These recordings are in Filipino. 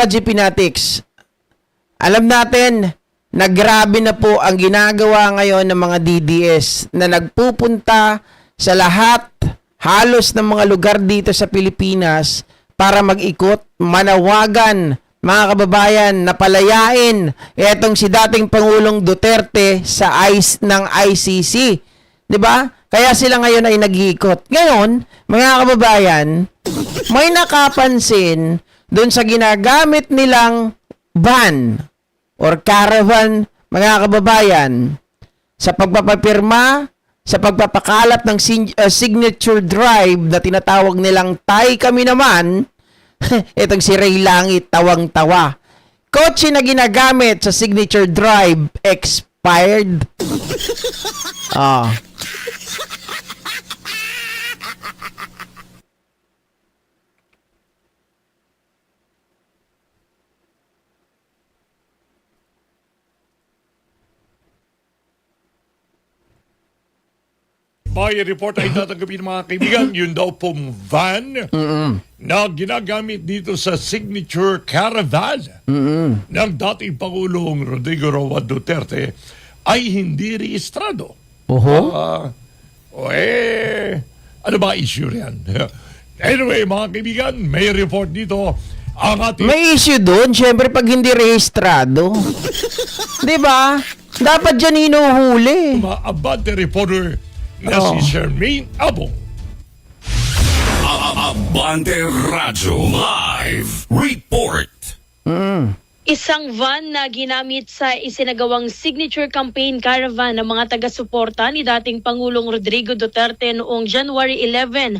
mga ka-GP Natics, alam natin na grabe na po ang ginagawa ngayon ng mga DDS na nagpupunta sa lahat, halos ng mga lugar dito sa Pilipinas para mag-ikot, manawagan, mga kababayan, na palayain etong si dating Pangulong Duterte sa ng ICC. 'Di ba? Kaya sila ngayon ay nag-iikot. Ngayon, mga kababayan, may nakapansin doon sa ginagamit nilang van or caravan, mga kababayan, sa pagpapapirma, sa pagpapakalat ng signature drive na tinatawag nilang Tay Kami Naman, itong si Ray Langit, tawang-tawa. Kotse na ginagamit sa signature drive, expired. Oh. May report ay tatanggapin mga kaibigan, yun daw pong van na ginagamit dito sa signature caravan ng dating Pangulong Rodrigo Roa Duterte ay hindi rehistrado. Ano ba issue yan? Anyway, mga kaibigan, may report dito ang ating... May issue doon, syempre pag hindi rehistrado. 'Di ba? Dapat dyan hinuhuli. Abante reporter na si Charmaine Abong. Abante Radyo Live Report. Isang van na ginamit sa isinagawang signature campaign caravan ng mga taga-suporta ni dating Pangulong Rodrigo Duterte noong January 11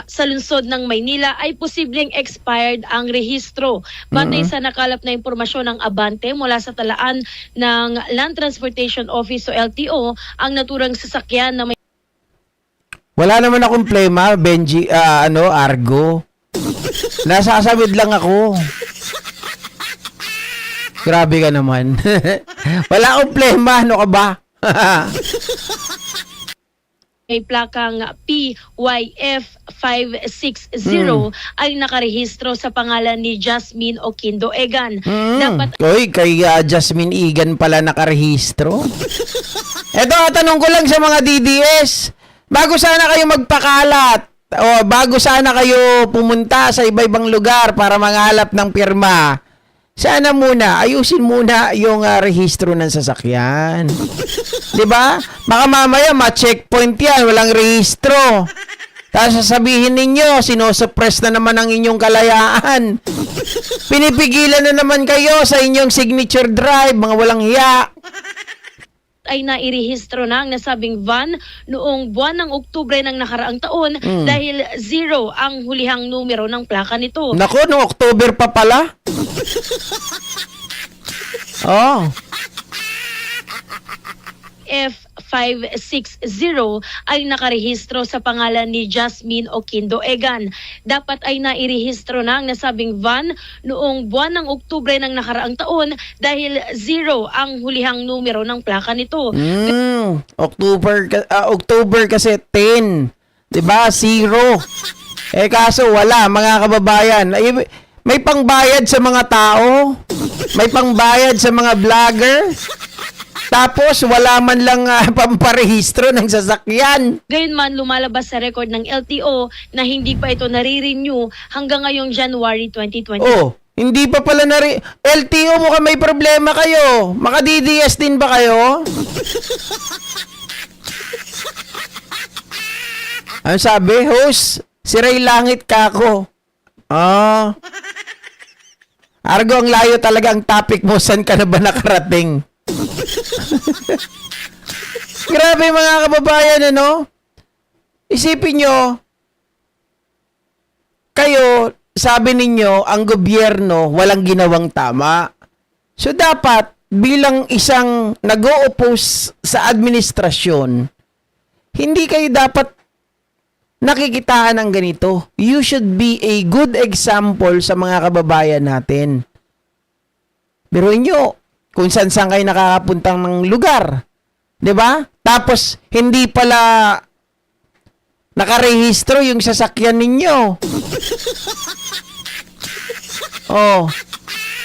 sa lungsod ng Maynila ay posibleng expired ang rehistro. Batay sa nakalap na impormasyon ng Abante mula sa talaan ng Land Transportation Office o LTO, ang naturang sasakyan na may... Wala naman akong plema, Benji, Argo. Nasasabid lang ako. Grabe ka naman. Wala akong plema, ano ka ba? may plakang PYF 560 ay nakarehistro sa pangalan ni Jasmine Oquindo Egan. Dapat Kay Jasmine Egan pala nakarehistro. Eto, tanong ko lang sa mga DDS. Bago sana kayo magpakalat, o bago sana kayo pumunta sa iba-ibang lugar para manghalap ng pirma, sana muna, ayusin muna yung rehistro ng sasakyan. 'Di ba? Baka mamaya ma-checkpoint yan, walang rehistro. Tapos sasabihin ninyo, sinosuppress na naman ang inyong kalayaan. Pinipigilan na naman kayo sa inyong signature drive, mga walang hiya. ay nairehistro na ang nasabing van noong buwan ng Oktubre ng nakaraang taon dahil 0 ang hulihang numero ng plaka nito. Nako, no October pa pala. Oh. F560 ay nakarehistro sa pangalan ni Jasmine Oquindo Egan. Dapat ay nairehistro na ang nasabing van noong buwan ng Oktubre ng nakaraang taon dahil 0 ang hulihang numero ng plaka nito. October kasi 10. 'Di ba? 0. Kaso wala, mga kababayan. May pangbayad sa mga tao. May pangbayad sa mga vlogger. Tapos wala man lang pamparehistro ng sasakyan. Gayunman, lumalabas sa record ng LTO na hindi pa ito nare-renew hanggang ngayong January 2020. Oh, hindi pa pala LTO, mukhang may problema kayo. Maka-DDS din ba kayo? Ano sabi, host? Si Ray Langit kako. Argo, ang layo talaga ang topic mo. Saan ka na ba nakarating? Grabe, mga kababayan, ano? Isipin nyo, kayo, sabi ninyo, ang gobyerno walang ginawang tama. So dapat, bilang isang nag-o-oppose sa administrasyon, hindi kayo dapat nakikitaan ng ganito. You should be a good example sa mga kababayan natin. Biruin nyo, kung saan kayo nakakapuntang ng lugar. 'Di ba? Tapos, hindi pala nakarehistro yung sasakyan ninyo. Oh.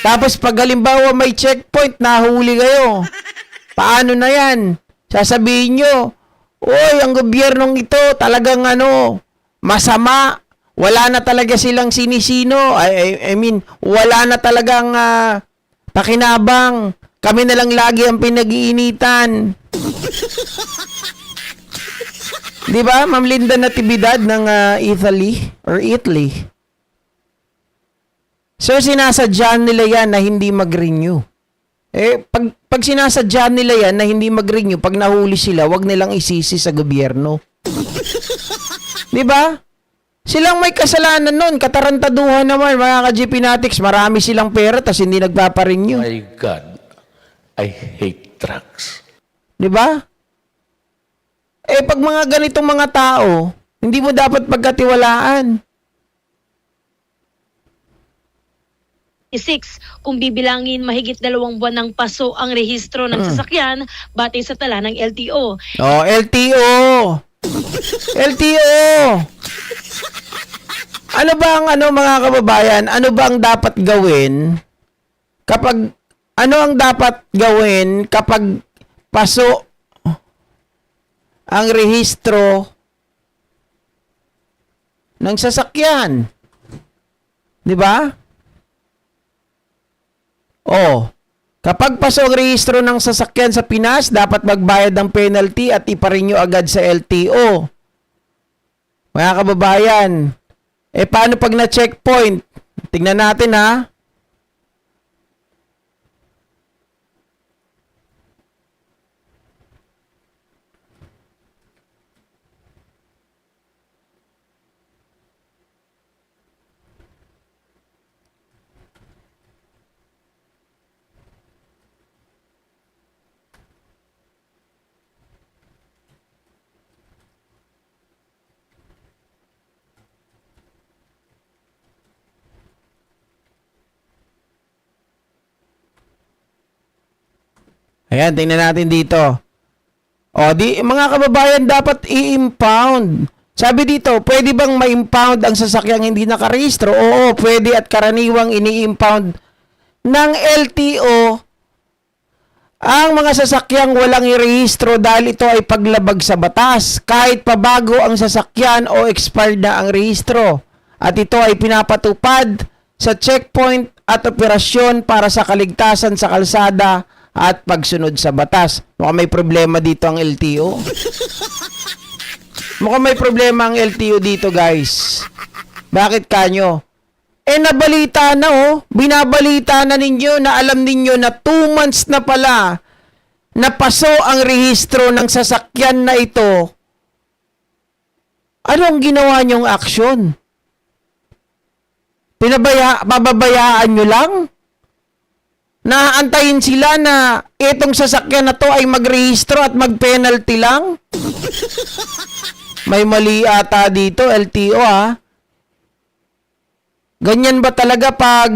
Tapos pag halimbawa may checkpoint, nahuli kayo. Paano na yan? Sasabihin nyo, oy, ang gobyernong ito talagang masama. Wala na talaga silang sinisino. I mean, wala na talagang pakinabang. Kami na lang lagi ang pinag-iinitan. Di ba, Ma'am Linda Natividad ng Italy? So, sinasadya nila yan na hindi mag-renew. Pag sinasadya nila yan na hindi mag-renew, pag nahuli sila, wag nilang isisi sa gobyerno. Di ba? Silang may kasalanan nun. Katarantaduhan naman, mga ka-GP Natics. Marami silang pera, tas hindi nagpaparenew. My God, I hate trucks. Di ba? Pag mga ganitong mga tao, hindi mo dapat pagkatiwalaan. 6, kung bibilangin mahigit 2 buwan ng paso ang rehistro ng sasakyan batay sa tala ng LTO. Oh, LTO! LTO! Ano ba ang mga kababayan? Ano ba ang dapat gawin kapag paso ang rehistro ng sasakyan? 'Di ba? Oh, kapag paso ang rehistro ng sasakyan sa Pinas, dapat magbayad ng penalty at iparenew agad sa LTO. Mga kababayan, paano pag na-checkpoint? Tingnan natin ha. Ayan, tingnan natin dito. Mga kababayan, dapat i-impound. Sabi dito, pwede bang ma-impound ang sasakyang hindi nakarehistro? Oo, pwede at karaniwang ini-impound ng LTO ang mga sasakyang walang irehistro dahil ito ay paglabag sa batas. Kahit pa bago ang sasakyan o expired na ang rehistro. At ito ay pinapatupad sa checkpoint at operasyon para sa kaligtasan sa kalsada at pagsunod sa batas. Mukhang may problema dito ang LTO. Mukhang may problema ang LTO dito, guys. Bakit kanyo? Nabalita na binabalita na ninyo na alam ninyo na 2 months na pala napaso ang rehistro ng sasakyan na ito. Anong ginawa nyong aksyon? Pababayaan nyo lang? Naantayin sila na itong sasakyan na to ay magrehistro at mag-penalty lang? May mali ata dito, LTO ha. Ganyan ba talaga pag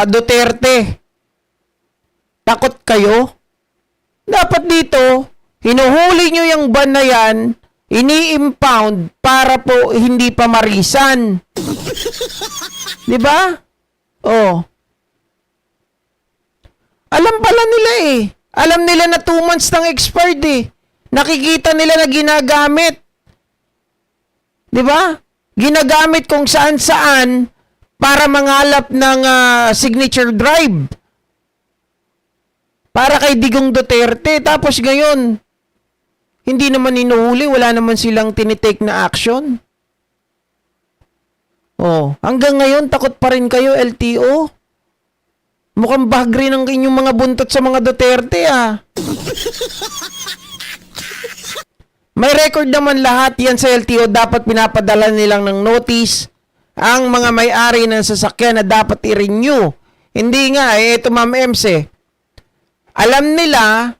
Duterte? Takot kayo? Dapat dito, hinuhuli nyo yung ban na yan, ini-impound para po hindi pa marisan. Diba? Oh. Alam pala nila Alam nila na 2 months nang expired Nakikita nila na ginagamit. Diba? Ginagamit kung saan-saan para mangalap ng signature drive. Para kay Digong Duterte. Tapos ngayon, hindi naman inuhuli. Wala naman silang tinitake na action. Hanggang ngayon, takot pa rin kayo, LTO. Mukhang bahagri ng inyong mga buntot sa mga Duterte, May record naman lahat yan sa LTO. Dapat pinapadala nilang ng notice ang mga may-ari ng sasakyan na dapat i-renew. Hindi nga, ito Ma'am Ems Alam nila,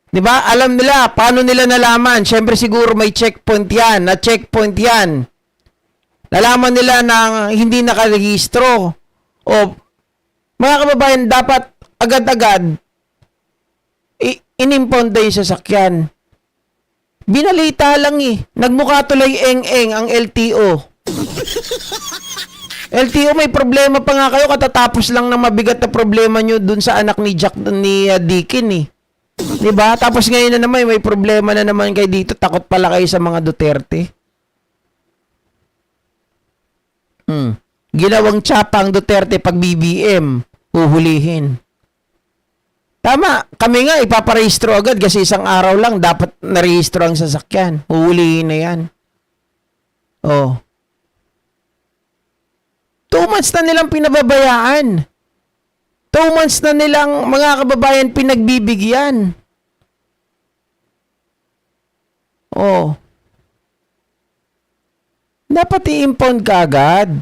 di ba? Alam nila, paano nila nalaman? Siyempre siguro may checkpoint yan, na-checkpoint yan. Nalaman nila na hindi nakarehistro. Mga kababayan, dapat agad-agad inimpound na yung sasakyan. Binalita lang Nagmukha tuloy eng-eng ang LTO. LTO, may problema pa nga kayo katatapos lang ng mabigat na problema nyo dun sa anak ni Jack ni Dikin eh. 'Di ba? Tapos ngayon na naman may problema na naman kayo dito, takot pala kayo sa mga Duterte. Ginawang tsapa ang Duterte pag BBM, huhulihin. Tama, kami nga ipaparehistro agad kasi isang araw lang dapat narehistro ang sasakyan. Huhulihin na 'yan. Oh. 2 months na nilang pinababayaan. 2 months na nilang mga kababayan pinagbibigyan. Oh. Dapat i-impound ka agad.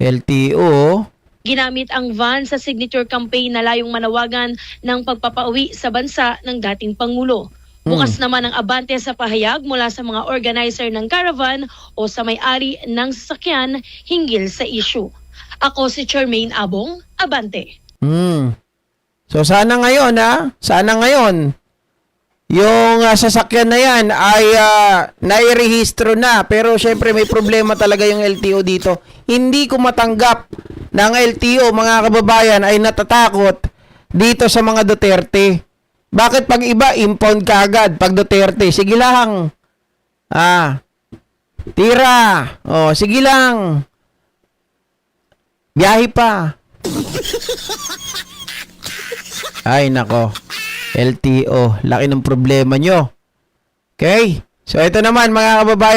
LTO. Ginamit ang van sa signature campaign na layong manawagan ng pagpapauwi sa bansa ng dating Pangulo. Bukas naman ang abante sa pahayag mula sa mga organizer ng caravan o sa may-ari ng sasakyan hinggil sa issue. Ako si Charmaine Abong, abante. So sana ngayon sana ngayon yung sasakyan na yan ay nairehistro na, pero syempre may problema talaga yung LTO dito. Hindi ko matanggap na ang LTO, mga kababayan, ay natatakot dito sa mga Duterte. Bakit pag iba, impound ka agad? Pag Duterte, sige lang. Tira. Oh, sige lang. Biyahe pa. Ay, nako. LTO, laki ng problema nyo. Okay? So, ito naman, mga kababayan.